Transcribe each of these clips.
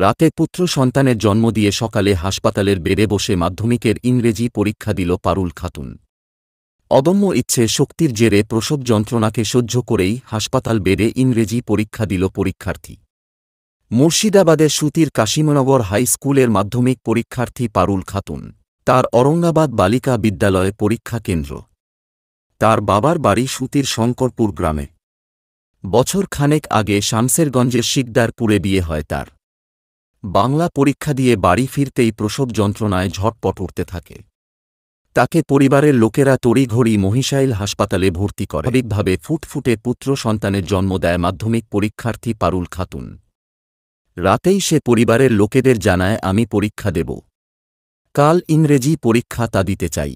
রাতে পুত্র সন্তানের জন্ম দিয়ে সকালে হাসপাতালের বেডে বসে মাধ্যমিকের ইংরেজি পরীক্ষা দিল পারুল খাতুন। অদম্য ইচ্ছে শক্তির জেরে প্রসব যন্ত্রণাকে সহ্য করেই হাসপাতাল বেডে ইংরেজি পরীক্ষা দিল পরীক্ষার্থী। মুর্শিদাবাদের সুতির কাশিমনগর হাই স্কুলের মাধ্যমিক পরীক্ষার্থী পারুল খাতুন। তার ঔরঙ্গাবাদ বালিকা বিদ্যালয়ে পরীক্ষা কেন্দ্র। তার বাবার বাড়ি সুতির শঙ্করপুর গ্রামে। বছর খানেক আগে শামসেরগঞ্জের শিকদারপুরে বিয়ে হয় তার। বাংলা পরীক্ষা দিয়ে বাড়ি ফিরতেই প্রসব যন্ত্রণায় ঝটপট উঠতে থাকে। তাকে পরিবারের লোকেরা তড়িঘড়ি মহিষাইল হাসপাতালে ভর্তি করে। স্বাভাবিকভাবে ফুটফুটে পুত্র সন্তানের জন্ম দেয় মাধ্যমিক পরীক্ষার্থী পারুল খাতুন। রাতেই সে পরিবারের লোকেদের জানায়, আমি পরীক্ষা দেব, কাল ইংরেজি পরীক্ষা, তা দিতে চাই।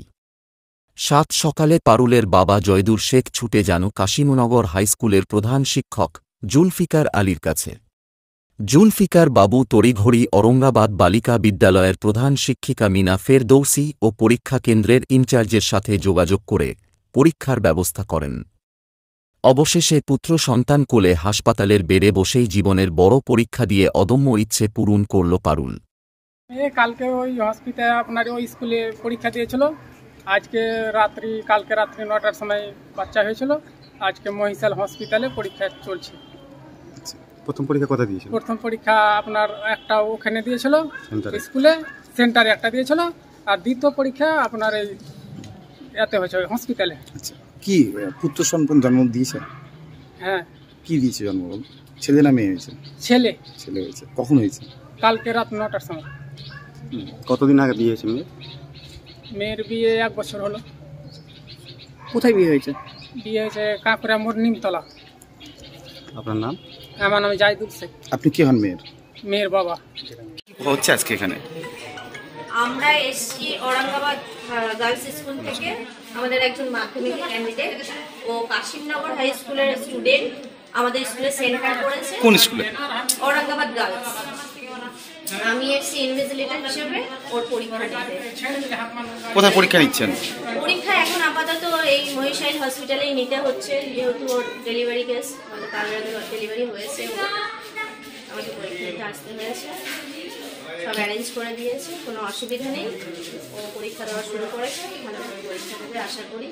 সাত সকালে পারুলের বাবা জয়দুর শেখ ছুটে যান কাশিমনগর হাইস্কুলের প্রধান শিক্ষক জুলফিকার আলীর কাছে। জুলফিকার বাবু তড়িঘড়ি ঔরঙ্গাবাদ বালিকা বিদ্যালয়ের প্রধান শিক্ষিকা মিনা ফেরদৌসি ও পরীক্ষা কেন্দ্রের ইনচার্জের সাথে যোগাযোগ করে পরীক্ষার ব্যবস্থা করেন। অবশেষে পুত্র সন্তান কোলে হাসপাতালের বেডে বসেই জীবনের বড় পরীক্ষা দিয়ে অদম্য ইচ্ছে পূরণ করল পারুল। কালকে ওই হসপিটালে আপনার ওই স্কুলে পরীক্ষা দিয়েছিল। কালকে রাত্রি 9টার সময় বাচ্চা হয়েছিল। আজকে মহিষাল হসপিটালে পরীক্ষা চলছে। প্রথম পরীক্ষা কোথায় দিয়েছিল? প্রথম পরীক্ষা আপনার একটা ওখানে দিয়েছিল স্কুলে, সেন্টারে একটা দিয়েছিল, আর দ্বিতীয় পরীক্ষা আপনার এই এতে হয়েছে হসপিটালে। আচ্ছা, কি পুত্র সন্তান জন্ম দিয়েছে? হ্যাঁ। কি দিয়েছে জন্ম? ছেলে না মেয়ে হয়েছে? ছেলে। ছেলে হয়েছে। কখন হয়েছে? কালকে রাত 9টার সময়। কতদিন আগে বিয়ে হয়েছে মেয়ে? মেয়ের বিয়ে 1 বছর হলো। কোথায় বিয়ে হয়েছে? বিয়ে হয়েছে কাঁকুড়া মোড় নিমতলা। আপনার নাম? আমার নাম জয়দুর শেখ। আপনি কি হন মেয়ের? মেয়ের বাবা। হচ্ছে আজকে এখানে আমরা এসছি ঔরঙ্গাবাদ গার্লস স্কুল থেকে। আমাদের একজন মাধ্যমিক ক্যান্ডিডেট, ও কাশিমনগর হাই স্কুলের স্টুডেন্ট, আমাদের স্কুলে সেন্টার করেছে। কোন স্কুলে? ঔরঙ্গাবাদ গার্লস। আমি এসছি ইনভিজিলেটর হিসেবে ওর পরীক্ষা দিতে। কোথায় পরীক্ষা নিচ্ছেন? পরীক্ষা এখন আপাতত এই মহিষাইল হসপিটালেই নিতে হচ্ছে, যেহেতু ওর ডেলিভারি কেস, মানে তার ডেলিভারি হয়েছে, আমাকে পরীক্ষা দিতে আসতে হয়েছে। সব অ্যারেঞ্জ করে দিয়েছে, কোনো অসুবিধা নেই। ও পরীক্ষা দেওয়া শুরু করেছে, ভালোভাবে পরীক্ষা দেবে আশা করি।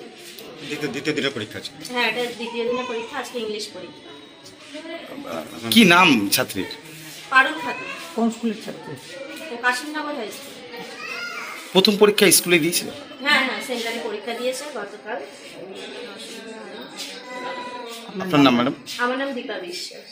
দ্বিতীয় দিনের পরীক্ষা আছে? হ্যাঁ, এটা দ্বিতীয় দিনের পরীক্ষা। আজকে ইংলিশ পরীক্ষা। কি নাম ছাত্রীর? পারুল খাতুন। কোন স্কুলের ছাত্র? ও কাশিমনগর হাই স্কুল। প্রথম পরীক্ষা স্কুলে দিয়েছিল? হ্যাঁ, সেন্টারে পরীক্ষা দিয়েছে গতকাল। আপনার নাম ম্যাডাম? আমার নাম দীপা বিশ্বাস।